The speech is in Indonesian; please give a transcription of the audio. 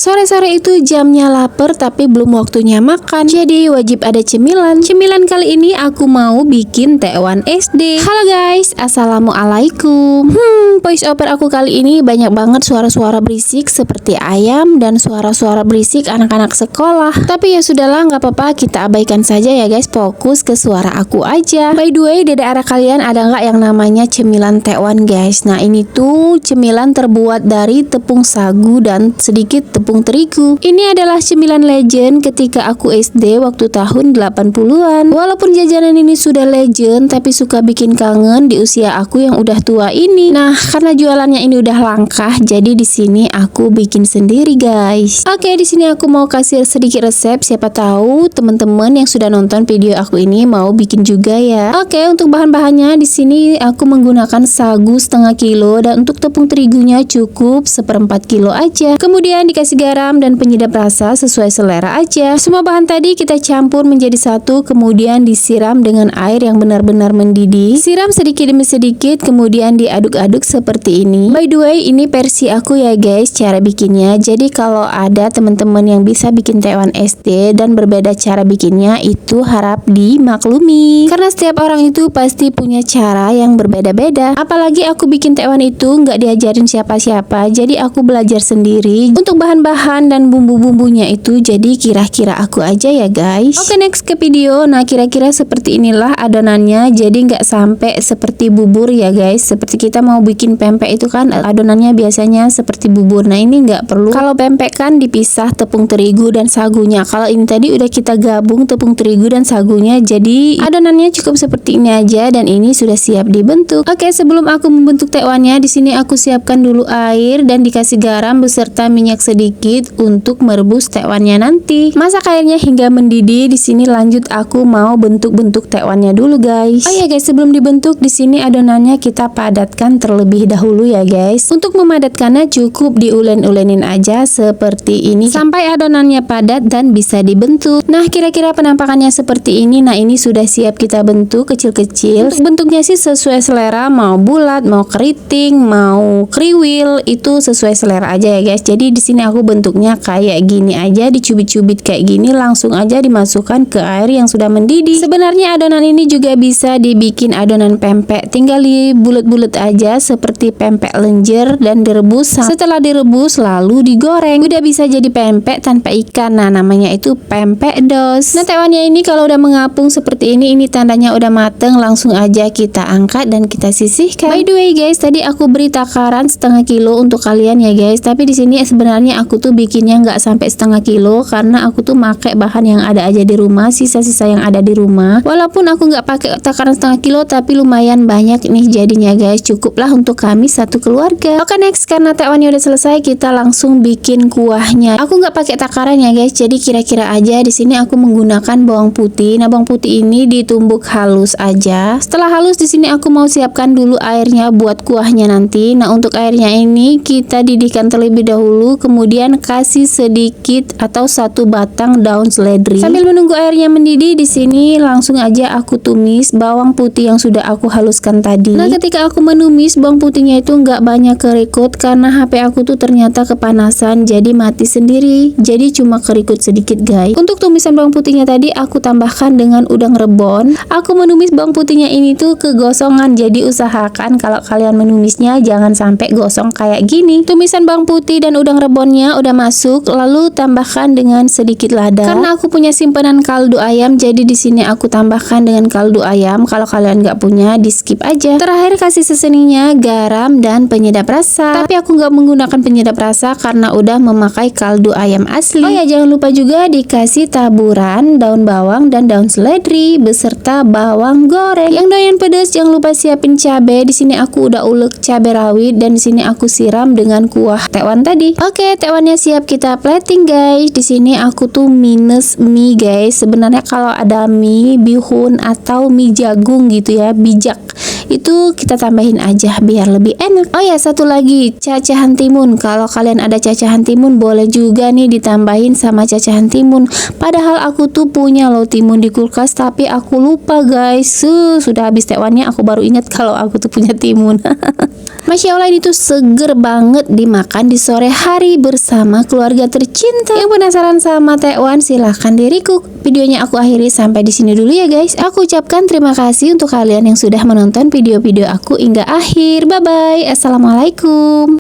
Sore-sore itu jamnya lapar tapi belum waktunya makan. Jadi wajib ada cemilan. Cemilan kali ini aku mau bikin tekwan SD. Halo guys, assalamualaikum. Voice over aku kali ini banyak banget suara-suara berisik seperti ayam dan suara-suara berisik anak-anak sekolah. Tapi ya sudahlah, nggak apa-apa, kita abaikan saja ya guys. Fokus ke suara aku aja. By the way, di daerah kalian ada nggak yang namanya cemilan tekwan guys? Nah ini tuh cemilan terbuat dari tepung sagu dan sedikit tepung terigu. Ini adalah cemilan legend ketika aku SD waktu tahun 80-an. Walaupun jajanan ini sudah legend, tapi suka bikin kangen di usia aku yang udah tua ini. Nah, karena jualannya ini udah langka, jadi di sini aku bikin sendiri guys. Oke, di sini aku mau kasih sedikit resep, siapa tahu teman-teman yang sudah nonton video aku ini mau bikin juga ya. Oke, untuk bahan-bahannya di sini aku menggunakan sagu setengah kilo dan untuk tepung terigunya cukup 1/4 kilo aja. Kemudian dikasih garam dan penyedap rasa sesuai selera aja. Semua bahan tadi kita campur menjadi satu, kemudian disiram dengan air yang benar-benar mendidih. Siram sedikit demi sedikit, kemudian diaduk-aduk seperti ini. By the way, ini versi aku ya guys cara bikinnya. Jadi kalau ada teman-teman yang bisa bikin tekwan SD dan berbeda cara bikinnya, itu harap dimaklumi. Karena setiap orang itu pasti punya cara yang berbeda-beda. Apalagi aku bikin tekwan itu nggak diajarin siapa-siapa, jadi aku belajar sendiri. Untuk bahan-bahan dan bumbu-bumbunya itu jadi kira-kira aku aja ya guys. Oke, next ke video. Nah kira-kira seperti inilah adonannya, jadi nggak sampai seperti bubur ya guys. Seperti kita mau bikin pempek itu kan adonannya biasanya seperti bubur. Nah ini nggak perlu. Kalau pempek kan dipisah tepung terigu dan sagunya. Kalau ini tadi udah kita gabung tepung terigu dan sagunya, jadi adonannya cukup seperti ini aja dan ini sudah siap dibentuk. Oke, sebelum aku membentuk tekwannya, di sini aku siapkan dulu air dan dikasih garam beserta minyak sedikit untuk merebus tekwannya nanti. Masak airnya hingga mendidih. Di sini lanjut aku mau bentuk-bentuk tekwannya dulu guys. Oh ya guys, sebelum dibentuk di sini adonannya kita padatkan terlebih dahulu ya guys. Untuk memadatkannya cukup diulen-ulenin aja seperti ini sampai adonannya padat dan bisa dibentuk. Nah kira-kira penampakannya seperti ini. Nah ini sudah siap kita bentuk kecil-kecil. Untuk bentuknya sih sesuai selera, mau bulat, mau keriting, mau kriwil, itu sesuai selera aja ya guys. Jadi di sini aku bentuknya kayak gini aja, dicubit-cubit kayak gini, langsung aja dimasukkan ke air yang sudah mendidih. Sebenarnya adonan ini juga bisa dibikin adonan pempek, tinggal dibulet-bulet aja seperti pempek lenjer dan direbus. Setelah direbus lalu digoreng, udah bisa jadi pempek tanpa ikan. Nah namanya itu pempek dos. Nah tekwannya ini kalau udah mengapung seperti ini tandanya udah mateng. Langsung aja kita angkat dan kita sisihkan. By the way guys, tadi aku beri takaran setengah kilo untuk kalian ya guys, tapi di sini sebenarnya aku tuh bikinnya nggak sampai setengah kilo karena aku tuh pakai bahan yang ada aja di rumah, sisa-sisa yang ada di rumah. Walaupun aku nggak pakai takaran setengah kilo, tapi lumayan banyak nih jadinya guys, cukuplah untuk kami satu keluarga. Oke, next karena tekwannya udah selesai, kita langsung bikin kuahnya. Aku nggak pakai takaran ya guys, jadi kira-kira aja. Di sini aku menggunakan bawang putih. Nah bawang putih ini ditumbuk halus aja. Setelah halus di sini aku mau siapkan dulu airnya buat kuahnya nanti. Nah untuk airnya ini kita didihkan terlebih dahulu, kemudian kasih sedikit atau 1 batang daun seledri. Sambil menunggu airnya mendidih, di sini langsung aja aku tumis bawang putih yang sudah aku haluskan tadi. Nah ketika aku menumis bawang putihnya itu nggak banyak kerikut karena HP aku tuh ternyata kepanasan, jadi mati sendiri. Jadi cuma kerikut sedikit guys. Untuk tumisan bawang putihnya tadi aku tambahkan dengan udang rebon. Aku menumis bawang putihnya ini tuh kegosongan, jadi usahakan kalau kalian menumisnya jangan sampai gosong kayak gini. Tumisan bawang putih dan udang rebonnya udah masuk, lalu tambahkan dengan sedikit lada. Karena aku punya simpanan kaldu ayam, jadi di sini aku tambahkan dengan kaldu ayam. Kalau kalian nggak punya, di skip aja. Terakhir kasih seasoningnya garam dan penyedap rasa. Tapi aku nggak menggunakan penyedap rasa karena udah memakai kaldu ayam asli. Oh ya, jangan lupa juga dikasih taburan daun bawang dan daun seledri beserta bawang goreng. Yang doyan pedas jangan lupa siapin cabai. Di sini aku udah ulek cabai rawit dan di sini aku siram dengan kuah tekwan tadi. Oke, tekwannya siap kita plating guys. Di sini aku tuh minus mie guys. Sebenarnya kalau ada mie bihun atau mie jagung gitu ya, bijak, itu kita tambahin aja biar lebih enak. Oh ya, satu lagi, cacahan timun. Kalau kalian ada cacahan timun boleh juga nih ditambahin sama cacahan timun. Padahal aku tuh punya loh timun di kulkas, tapi aku lupa guys. Sudah habis tekwannya aku baru ingat kalau aku tuh punya timun. Masya Allah, ini tuh seger banget dimakan di sore hari bersama keluarga tercinta. Yang penasaran sama tekwan silahkan di-recook. Videonya aku akhiri sampai di sini dulu ya guys. Aku ucapkan terima kasih untuk kalian yang sudah menonton video-video aku hingga akhir. Bye bye. Assalamualaikum.